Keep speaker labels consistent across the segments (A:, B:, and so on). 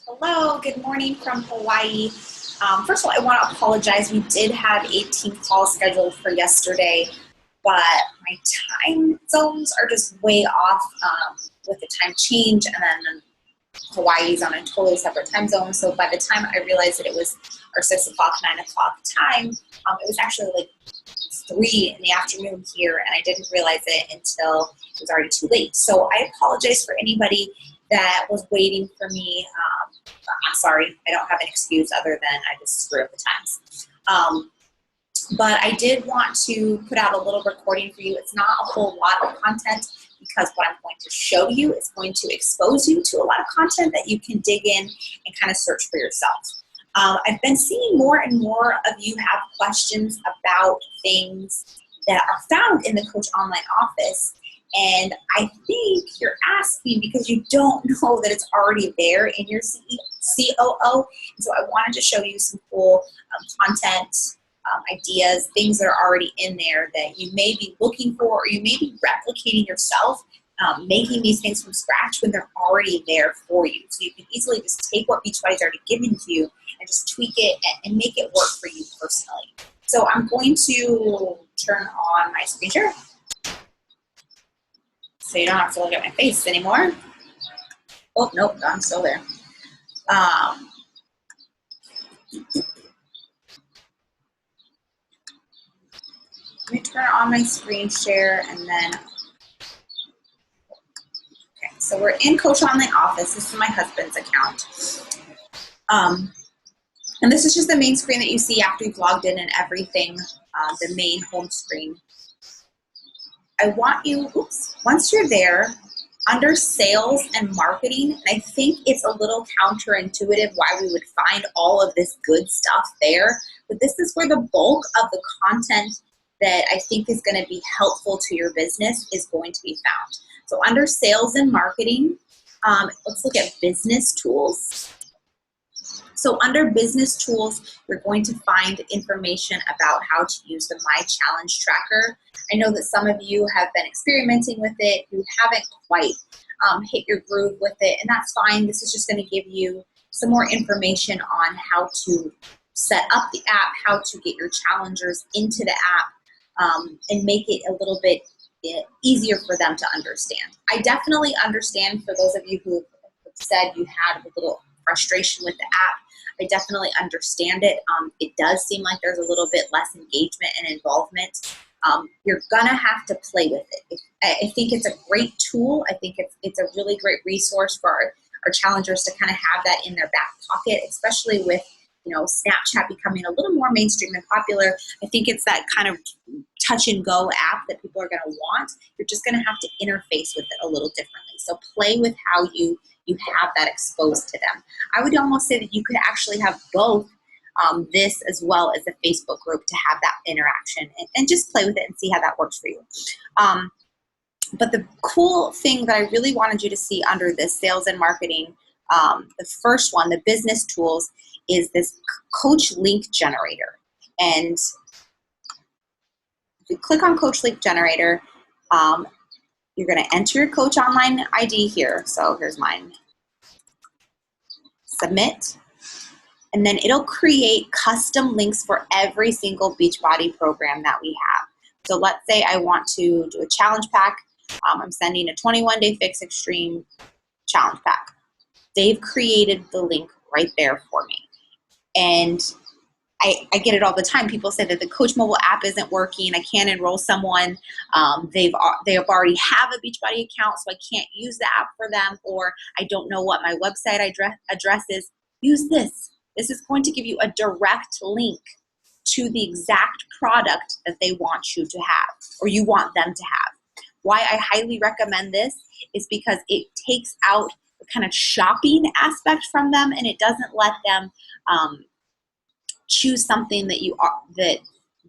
A: Hello, good morning from Hawaii. First of all, I want to apologize. We did have a team call scheduled for yesterday, but my time zones are just way off with the time change, and then Hawaii's on a totally separate time zone. So by the time I realized that it was our 6 o'clock, 9 o'clock time, it was actually like 3 in the afternoon here, and I didn't realize it until it was already too late. So I apologize for anybody that was waiting for me. I'm sorry, I don't have an excuse other than I just screw up the times. But I did want to put out a little recording for you. It's not a whole lot of content because what I'm going to show you is going to expose you to a lot of content that you can dig in and kind of search for yourself. I've been seeing more and more of you have questions about things that are found in the Coach Online office. And I think you're asking because you don't know that it's already there in your COO. And so I wanted to show you some cool content, ideas, things that are already in there that you may be looking for, or you may be replicating yourself, making these things from scratch when they're already there for you. So you can easily just take what Beachbody's already given to you and just tweak it and make it work for you personally. So I'm going to turn on my screen share, so you don't have to look at my face anymore. Oh, nope, I'm still there. Let me turn on my screen share and then, okay, so we're in Coach Online Office. This is my husband's account. And this is just the main screen that you see after you've logged in and everything, the main home screen. I want you, once you're there, under sales and marketing, and I think it's a little counterintuitive why we would find all of this good stuff there, but this is where the bulk of the content that I think is going to be helpful to your business is going to be found. So under sales and marketing, let's look at business tools. So under business tools, you're going to find information about how to use the My Challenge Tracker. I know that some of you have been experimenting with it. You haven't quite hit your groove with it, and that's fine. This is just going to give you some more information on how to set up the app, how to get your challengers into the app, and make it a little bit easier for them to understand. I definitely understand for those of you who have said you had a little frustration with the app. I definitely understand it. It does seem like there's a little bit less engagement and involvement. You're gonna have to play with it. I think it's a great tool. I think it's a really great resource for our challengers to kind of have that in their back pocket, especially with Snapchat becoming a little more mainstream and popular. I think it's that kind of touch and go app that people are going to want. You're just going to have to interface with it a little differently. So play with how you have that exposed to them. I would almost say that you could actually have both this as well as a Facebook group to have that interaction and just play with it and see how that works for you. But the cool thing that I really wanted you to see under this sales and marketing, the first one, the business tools, is this Coach Link Generator. And if you click on Coach Link Generator, you're going to enter your Coach Online ID here. So here's mine. Submit. And then it'll create custom links for every single Beachbody program that we have. So let's say I want to do a challenge pack. I'm sending a 21-day Fix Extreme challenge pack. They've created the link right there for me. And I get it all the time. People say that the Coach mobile app isn't working. I can't enroll someone. They already have a Beachbody account, so I can't use the app for them, or I don't know what my website address is. Use this. This is going to give you a direct link to the exact product that they want you to have, or you want them to have. Why I highly recommend this is because it takes out the kind of shopping aspect from them, and it doesn't let them choose something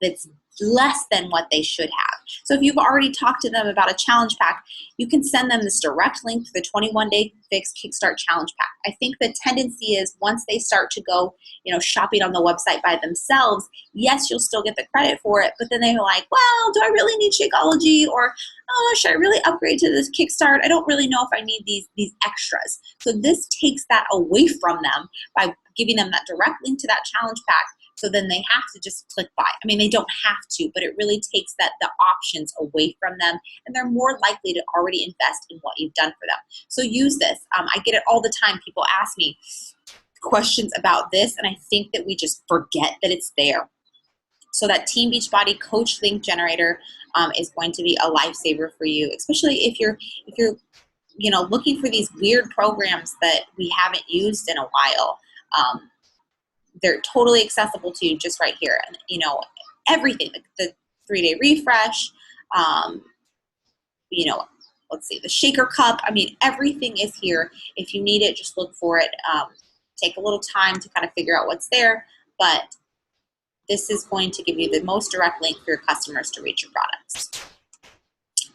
A: that's less than what they should have. So if you've already talked to them about a challenge pack, you can send them this direct link to the 21-day fix Kickstart challenge pack. I think the tendency is once they start to go, shopping on the website by themselves, yes, you'll still get the credit for it, but then they're like, well, do I really need Shakeology? Or, oh, should I really upgrade to this Kickstart? I don't really know if I need these extras. So this takes that away from them by giving them that direct link to that challenge pack. So then they have to just click buy. I mean, they don't have to, but it really takes the options away from them, and they're more likely to already invest in what you've done for them. So use this. I get it all the time. People ask me questions about this, and I think that we just forget that it's there. So that Team Beachbody Coach Link Generator is going to be a lifesaver for you, especially if you're looking for these weird programs that we haven't used in a while. They're totally accessible to you just right here. And, everything, like the 3-day refresh, let's see, the shaker cup. I mean, everything is here. If you need it, just look for it. Take a little time to kind of figure out what's there, but this is going to give you the most direct link for your customers to reach your products. Let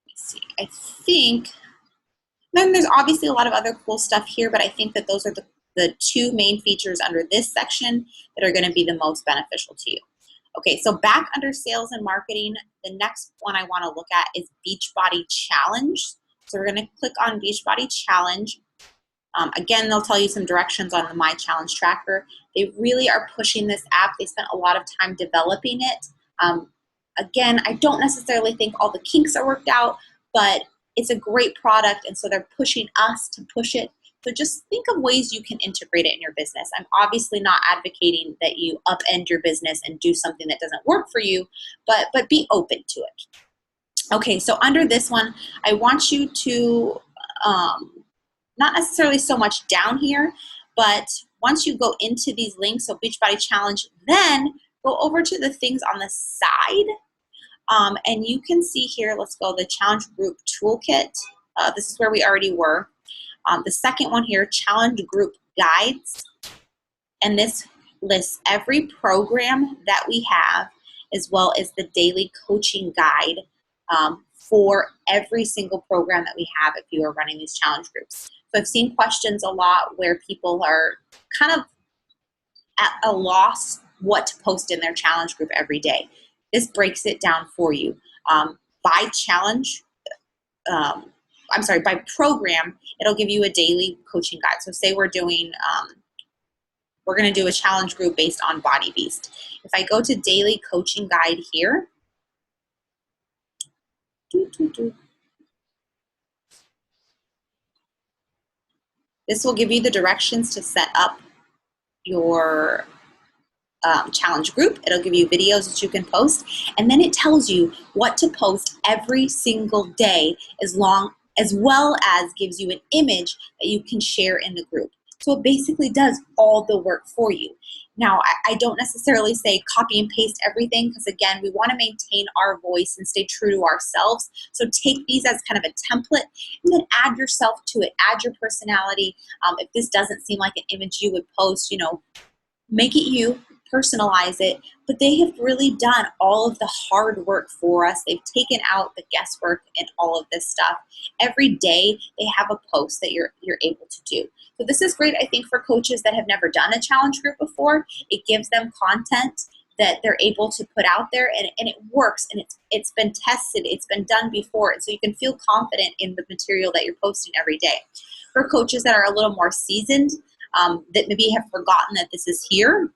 A: me see. I think, then there's obviously a lot of other cool stuff here, but I think that those are the two main features under this section that are going to be the most beneficial to you. Okay, so back under sales and marketing, the next one I want to look at is Beachbody Challenge. So we're going to click on Beachbody Challenge. Again, they'll tell you some directions on the My Challenge tracker. They really are pushing this app. They spent a lot of time developing it. Again, I don't necessarily think all the kinks are worked out, but it's a great product, and so they're pushing us to push it. So just think of ways you can integrate it in your business. I'm obviously not advocating that you upend your business and do something that doesn't work for you, but be open to it. Okay, so under this one, I want you to, not necessarily so much down here, but once you go into these links, so Beachbody Challenge, then go over to the things on the side. And you can see here, let's go, the Challenge Group Toolkit. This is where we already were. The second one here, Challenge Group Guides. And this lists every program that we have, as well as the daily coaching guide for every single program that we have if you are running these challenge groups. So I've seen questions a lot where people are kind of at a loss what to post in their challenge group every day. This breaks it down for you. By challenge, by program, it'll give you a daily coaching guide. So say we're doing, we're going to do a challenge group based on Body Beast. If I go to daily coaching guide here, this will give you the directions to set up your challenge group. It'll give you videos that you can post, and then it tells you what to post every single day, as well as gives you an image that you can share in the group. So it basically does all the work for you. Now, I don't necessarily say copy and paste everything, because again, we want to maintain our voice and stay true to ourselves. So take these as kind of a template and then add yourself to it, add your personality. If this doesn't seem like an image you would post, make it you, personalize it, but they have really done all of the hard work for us. They've taken out the guesswork and all of this stuff. Every day they have a post that you're able to do. So this is great, I think, for coaches that have never done a challenge group before. It gives them content that they're able to put out there, and it works, and it's been tested, it's been done before, and so you can feel confident in the material that you're posting every day. For coaches that are a little more seasoned, that maybe have forgotten that this is here,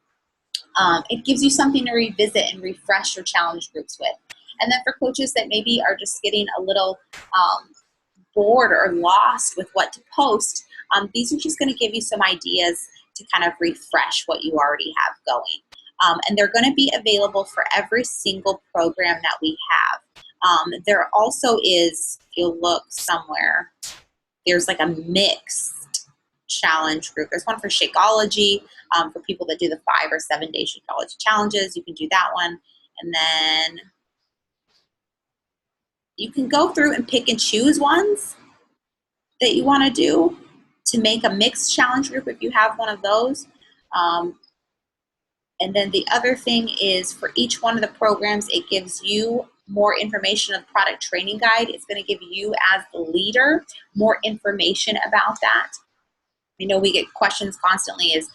A: it gives you something to revisit and refresh your challenge groups with. And then for coaches that maybe are just getting a little bored or lost with what to post, these are just going to give you some ideas to kind of refresh what you already have going. And they're going to be available for every single program that we have. There also is, if you look somewhere, there's like a mixed challenge group. There's one for Shakeology, for people that do the 5 or 7 day Shakeology challenges. You can do that one. And then you can go through and pick and choose ones that you want to do to make a mixed challenge group if you have one of those. And then the other thing is, for each one of the programs, it gives you more information of the product training guide. It's going to give you as the leader more information about that. I know we get questions constantly is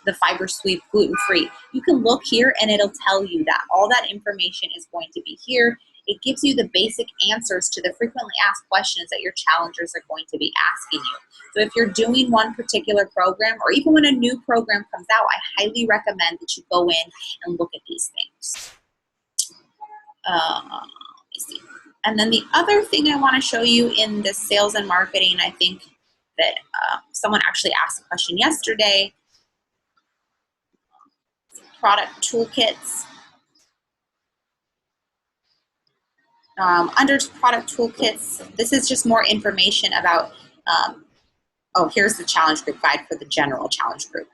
A: the fiber sweep gluten-free? You can look here and it'll tell you that. All that information is going to be here. It gives you the basic answers to the frequently asked questions that your challengers are going to be asking you. So if you're doing one particular program, or even when a new program comes out, I highly recommend that you go in and look at these things. Let me see. And then the other thing I want to show you in the sales and marketing, I think that someone actually asked a question yesterday. Product toolkits. Under product toolkits, this is just more information about, here's the challenge group guide for the general challenge group.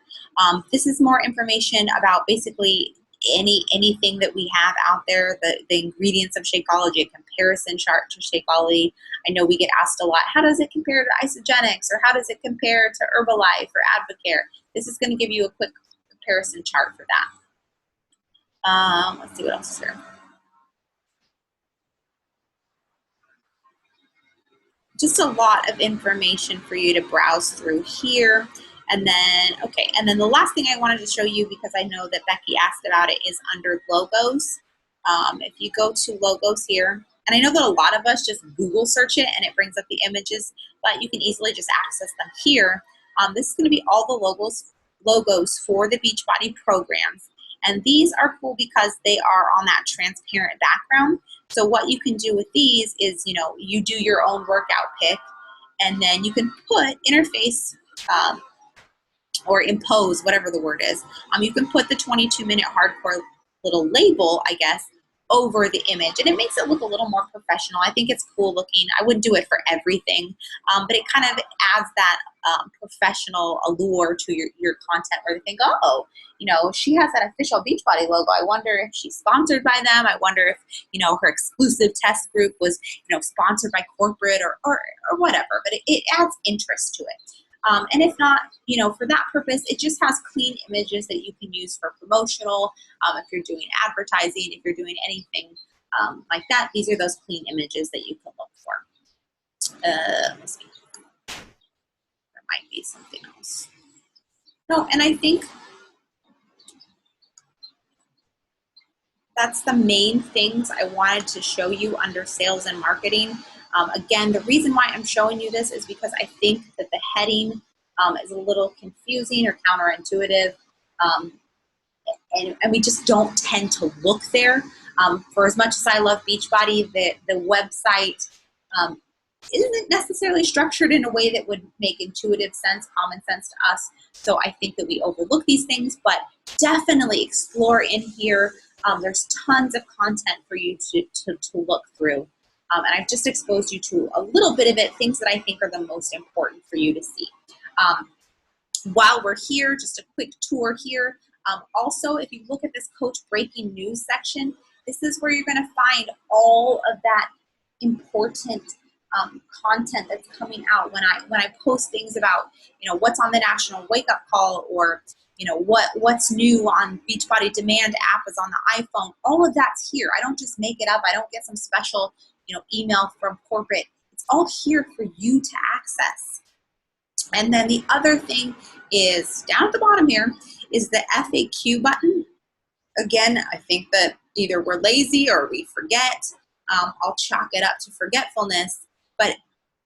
A: This is more information about basically anything that we have out there, the ingredients of Shakeology, a comparison chart to Shakeology. I know we get asked a lot, how does it compare to Isogenics, or how does it compare to Herbalife or Advocare? This is going to give you a quick comparison chart for that. Let's see what else is here. Just a lot of information for you to browse through here. And then the last thing I wanted to show you, because I know that Becky asked about it, is under logos. If you go to logos here, and I know that a lot of us just Google search it and it brings up the images, but you can easily just access them here. This is going to be all the logos for the Beachbody programs. And these are cool because they are on that transparent background. So what you can do with these is, you do your own workout pick, and then you can put interface or impose, whatever the word is. You can put the 22-minute hardcore little label, I guess, over the image, and it makes it look a little more professional. I think it's cool looking. I wouldn't do it for everything, but it kind of adds that professional allure to your content, where they think, oh, she has that official Beachbody logo. I wonder if she's sponsored by them. I wonder if, her exclusive test group was, sponsored by corporate or whatever, but it adds interest to it. And if not, for that purpose, it just has clean images that you can use for promotional. If you're doing advertising, if you're doing anything like that, these are those clean images that you can look for. Let me see. There might be something else. No, and I think that's the main things I wanted to show you under sales and marketing. Again, the reason why I'm showing you this is because I think that the heading is a little confusing or counterintuitive, and we just don't tend to look there. For as much as I love Beachbody, the website isn't necessarily structured in a way that would make intuitive sense, common sense to us. So I think that we overlook these things, but definitely explore in here. There's tons of content for you to look through. And I've just exposed you to a little bit of it, things that I think are the most important for you to see. While we're here, just a quick tour here. Also, if you look at this Coach Breaking News section, this is where you're going to find all of that important content that's coming out when I post things about what's on the National Wake Up Call, or what's new on Beachbody Demand app is on the iPhone. All of that's here. I don't just make it up. I don't get some special email from corporate. It's all here for you to access. And then the other thing is down at the bottom here is the FAQ button. Again, I think that either we're lazy or we forget. I'll chalk it up to forgetfulness. But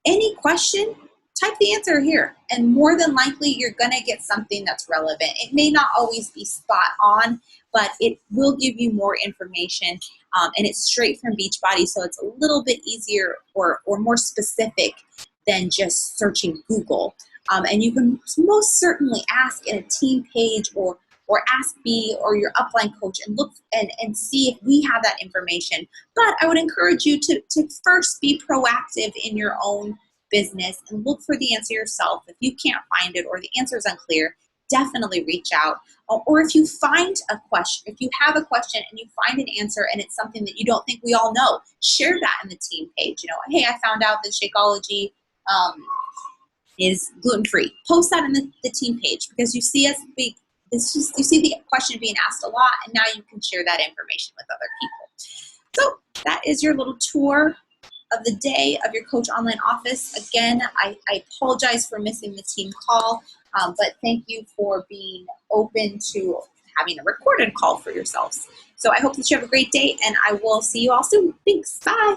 A: any question, type the answer here. And more than likely, you're going to get something that's relevant. It may not always be spot on, but it will give you more information. And it's straight from Beachbody, so it's a little bit easier or more specific than just searching Google. And you can most certainly ask in a team page or ask me or your upline coach and look and see if we have that information. But I would encourage you to first be proactive in your own business and look for the answer yourself. If you can't find it or the answer is unclear, definitely reach out. Or if you find a question, if you have a question and you find an answer and it's something that you don't think we all know, share that in the team page. Hey, I found out that Shakeology is gluten-free. Post that in the team page, because you see you see the question being asked a lot, and now you can share that information with other people. So that is your little tour of the day of your Coach Online office. Again, I apologize for missing the team call, but thank you for being open to having a recorded call for yourselves. So I hope that you have a great day, and I will see you all soon. Thanks. Bye.